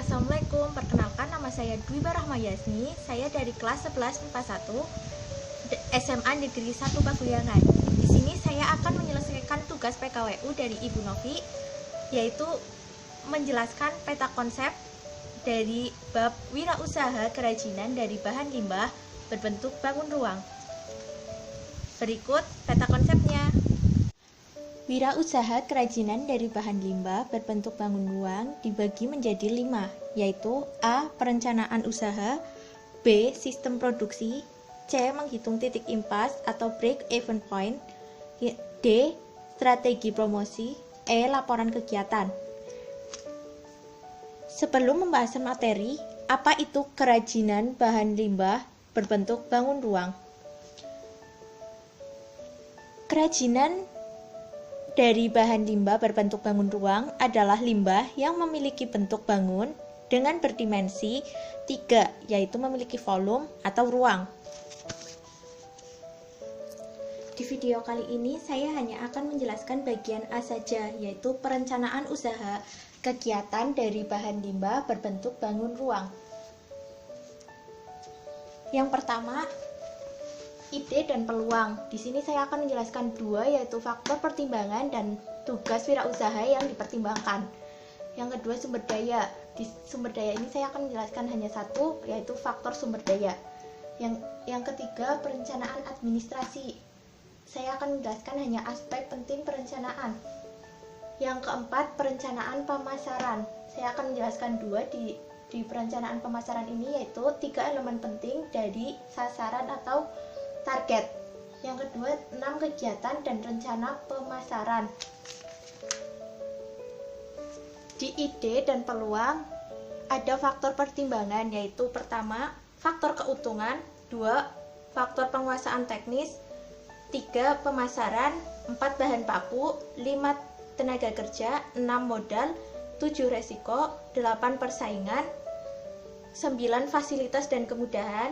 Assalamualaikum, perkenalkan nama saya Dwiba Rahmayasni. Saya dari kelas 11 MIPA 1 SMA Negeri 1 Paguyangan. Di sini saya akan menyelesaikan tugas PKWU dari Ibu Novi, yaitu menjelaskan peta konsep dari bab wirausaha kerajinan dari bahan limbah berbentuk bangun ruang. Berikut peta konsepnya. Wirausaha kerajinan dari bahan limbah berbentuk bangun ruang dibagi menjadi 5, yaitu A. Perencanaan usaha, B. Sistem produksi, C. Menghitung titik impas atau break-even point, D. Strategi promosi, E. Laporan kegiatan. Sebelum membahas materi, apa itu kerajinan bahan limbah berbentuk bangun ruang? Kerajinan dari bahan limbah berbentuk bangun ruang adalah limbah yang memiliki bentuk bangun dengan berdimensi 3, yaitu memiliki volume atau ruang. Di video kali ini saya hanya akan menjelaskan bagian A saja, yaitu perencanaan usaha kegiatan dari bahan limbah berbentuk bangun ruang. Yang pertama, ide dan peluang. Di sini saya akan menjelaskan 2, yaitu faktor pertimbangan dan tugas wirausaha yang dipertimbangkan. Yang kedua, sumber daya. Di sumber daya ini saya akan menjelaskan hanya 1, yaitu faktor sumber daya. Yang ketiga, perencanaan administrasi. Saya akan menjelaskan hanya aspek penting perencanaan. Yang keempat, perencanaan pemasaran. Saya akan menjelaskan 2 di perencanaan pemasaran ini, yaitu 3 elemen penting dari sasaran atau target. Yang kedua, 6 kegiatan dan rencana pemasaran. Di ide dan peluang ada faktor pertimbangan, yaitu pertama, faktor keuntungan, 2, faktor penguasaan teknis, 3, pemasaran, 4, bahan baku, 5, tenaga kerja, 6, modal, 7, resiko, 8, persaingan, 9, fasilitas dan kemudahan,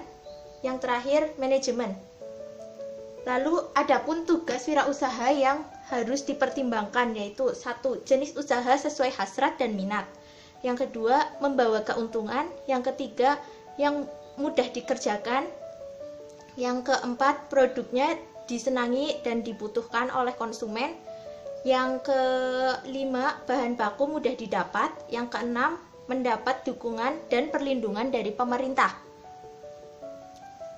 yang terakhir, manajemen. Lalu, adapun tugas wirausaha yang harus dipertimbangkan, yaitu 1, jenis usaha sesuai hasrat dan minat. Yang kedua, membawa keuntungan. Yang ketiga, yang mudah dikerjakan. Yang keempat, produknya disenangi dan dibutuhkan oleh konsumen. Yang kelima, bahan baku mudah didapat. Yang keenam, mendapat dukungan dan perlindungan dari pemerintah.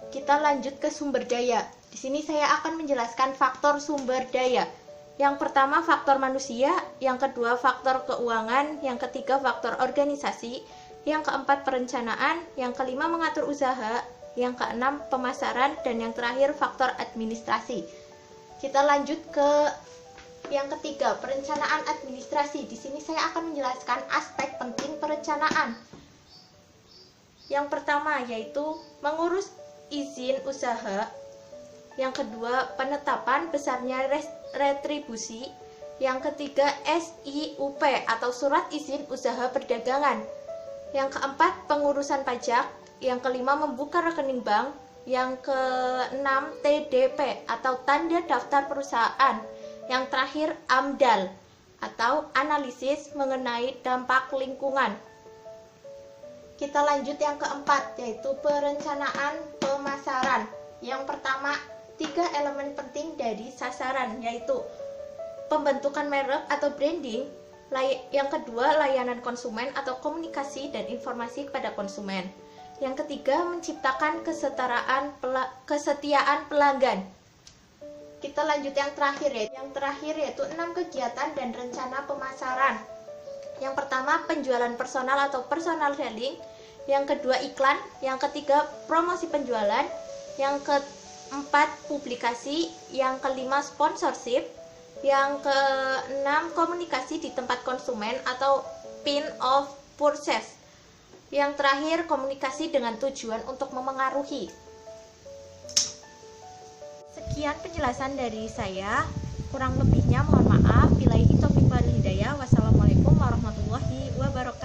Kita lanjut ke sumber daya. Di sini saya akan menjelaskan faktor sumber daya. Yang pertama, faktor manusia. Yang kedua, faktor keuangan. Yang ketiga, faktor organisasi. Yang keempat, perencanaan. Yang kelima, mengatur usaha. Yang keenam, pemasaran. Dan yang terakhir, faktor administrasi. Kita lanjut ke yang ketiga, perencanaan administrasi. Di sini saya akan menjelaskan aspek penting perencanaan. Yang pertama, yaitu mengurus izin usaha. Yang kedua, penetapan besarnya retribusi. Yang ketiga, SIUP atau surat izin usaha perdagangan. Yang keempat, pengurusan pajak. Yang kelima, membuka rekening bank. Yang keenam, TDP atau tanda daftar perusahaan. Yang terakhir, AMDAL atau analisis mengenai dampak lingkungan. Kita lanjut yang keempat, yaitu perencanaan pemasaran. Yang pertama, 3 elemen penting dari sasaran, yaitu pembentukan merek atau branding. Yang kedua, layanan konsumen atau komunikasi dan informasi kepada konsumen. Yang ketiga, menciptakan kesetiaan pelanggan. Kita lanjut yang terakhir, yaitu 6 kegiatan dan rencana pemasaran. Yang pertama, penjualan personal atau personal selling. Yang kedua, iklan. Yang ketiga, promosi penjualan. Yang keempat, publikasi. Yang kelima, sponsorship. Yang keenam, komunikasi di tempat konsumen atau pin of purchase. Yang terakhir, komunikasi dengan tujuan untuk memengaruhi. Sekian penjelasan dari saya. Kurang lebihnya mohon maaf. Billahi taufiq wal hidayah. Wassalamualaikum warahmatullahi wabarakatuh.